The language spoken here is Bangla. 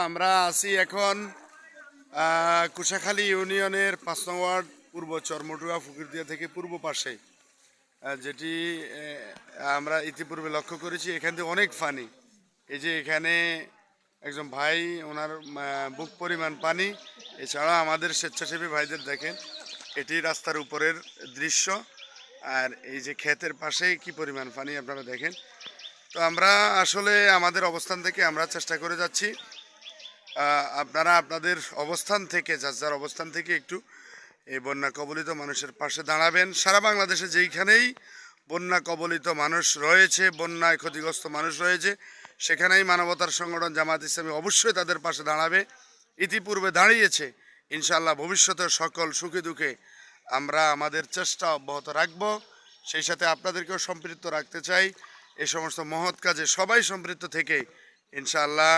আমরা আছি এখন কুশাখালী ইউনিয়নের ৫ নং ওয়ার্ড পূর্ব চরমটুয়া ফকিরদিয়া থেকে পূর্ব পাশে, যেটি আমরা ইতিপূর্বে লক্ষ্য করেছি। এখান থেকে অনেক পানি, এই যে এখানে একজন ভাই, ওনার বুক পরিমাণ পানি। এছাড়া আমাদের স্বেচ্ছাসেবী ভাইদের দেখেন, এটি রাস্তার উপরের দৃশ্য। আর এই যে ক্ষেতের পাশে কি পরিমাণ পানি আপনারা দেখেন। তো আমরা আসলে আমাদের অবস্থান থেকে আমরা চেষ্টা করে যাচ্ছি, আপনারা আপনাদের অবস্থান থেকে, যার যার অবস্থান থেকে একটু এই বন্যা কবলিত মানুষের পাশে দাঁড়াবেন। সারা বাংলাদেশে যেইখানেই বন্যা কবলিত মানুষ রয়েছে, বন্যায় ক্ষতিগ্রস্ত মানুষ রয়েছে, সেখানেই মানবতার সংগঠন জামাত ইসলামী অবশ্যই তাদের পাশে দাঁড়াবে। ইতিপূর্বে দাঁড়িয়েছে, ইনশাআল্লাহ ভবিষ্যতে সকল সুখে দুঃখে আমরা আমাদের চেষ্টা অব্যাহত রাখব। সেই সাথে আপনাদেরকেও সম্পৃক্ত রাখতে চাই এই সমস্ত মহৎ কাজে। সবাই সম্পৃক্ত থেকে ইনশাআল্লাহ